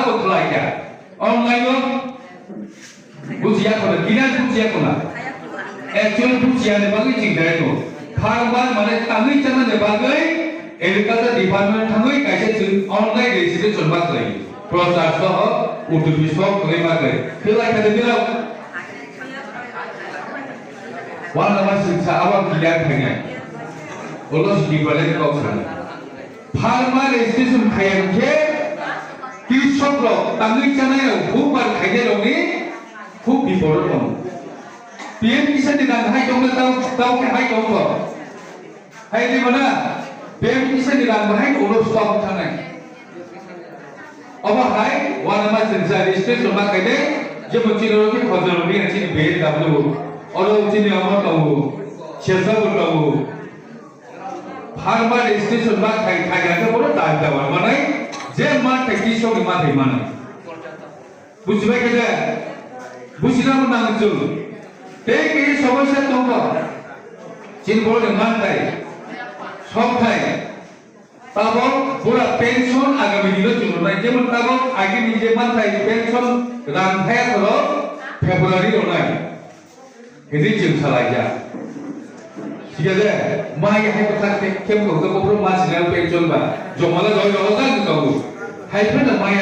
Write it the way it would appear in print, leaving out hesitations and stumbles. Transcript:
Apa kelainya? Online buziya kola, gina buziya kola. Actual buziya ne bagai cingdai itu. Farmar mana tangi cina ne bagai, agriculture department tangi kaisa online register conbat lagi. Proses itu untuk bisok kelima kali. Kelai kada bilau. Warna masih awak gila kayaknya. Ulos di balik kau sana. Farmar registration kaya ke, kisah lo, tangi cina yang bukan kaya lo ni, খুব বিপরীত হল PM কিষান নিলাম হাই জংলে তাও কে হাই জংল হাই দিব না PM কিষান নিলাম হাই ওলো স্টক থানাই অবা হাই ওয়ানামা সেন্সা রেজিস্ট্রেশন মা কাইদে যে মচিনো কি খজর নি আছে বে ডাবলু অলো চিনি আমা তাও সেসা বলতাও ফার্মার রেজিস্ট্রেশন মা খাই খাইরাকে বড় দান দাওয়া মানে যে মা থাকি সব মা থাই মানে বুঝবাই কেদা বুঝলাম না চল এই এই সমস্যা তোমরা চিন বলে মানতাই সব ঠাই তারপর পুরা পেনশন আগামী দিনে চলবে না যেমন তারপর আগে নিজে মানতাই পেনশন রানথায়া হলো ফেব্রুয়ারি নাই এদিন চিন চালাই যা ঠিক আছে মাই হাই কথা কেমন তো পুরো মাছ না পেনশন বা জমালা জয় জমা কাজ করব হাই ফেনা মাই